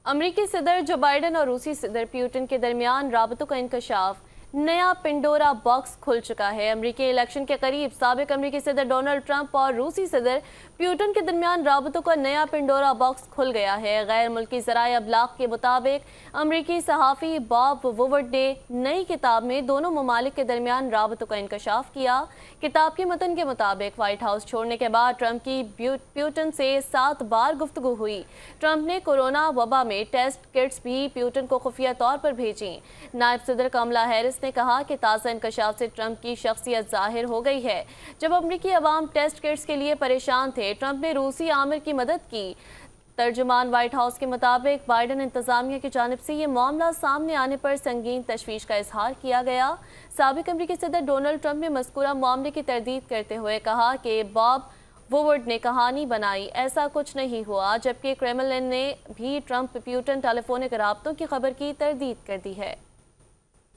अमरीकी सदर जो बाइडन और रूसी सदर पुतिन के दरमियान राबतों का इंकशाफ, नया पिंडोरा बॉक्स खुल चुका है। अमरीकी इलेक्शन के करीब साबिक अमरीकी सदर डोनाल्ड ट्रंप और रूसी सदर पुतिन के दरमियान राबतों का नया पिंडोरा बॉक्स खुल गया है। गैर मुल्की ज़राए अबलाग के मुताबिक अमरीकी सहाफ़ी बॉब वुवर्ड ने नई किताब में दोनों ममालिक के दरमियान राबतों का इंकशाफ किया। किताब के मतन के मुताबिक व्हाइट हाउस छोड़ने के बाद ट्रंप की पुतिन से 7 बार गुफ्तगू हुई। ट्रंप ने कोरोना वबा में टेस्ट किट्स भी पुतिन को खुफिया तौर पर भेजी। नायब सदर कमला हैरिस ने कहा कि ताज़ा इंकशाफ से ट्रंप की शख्सियत जाहिर हो गई है। जब अमरीकी अवाम टेस्ट किट्स के लिए परेशान थे, ट्रंप ने रूसी आमिर की मदद की। तर्जुमान व्हाइट हाउस के मुताबिक बाइडन इंतजामिया की जानिब से ये मामला सामने आने पर संगीन तशवीश का इजहार किया गया। साबिक अमरीकी सदर डोनाल्ड ट्रंप ने मज़कूरा मामले की तरदीद करते हुए कहा कि बॉब वुवर्ड ने कहानी बनाई, ऐसा कुछ नहीं हुआ, जबकि क्रेमलिन ने भी ट्रंप पुतिन टेलीफोनिक राब्तों की खबर की तरदीद कर दी है।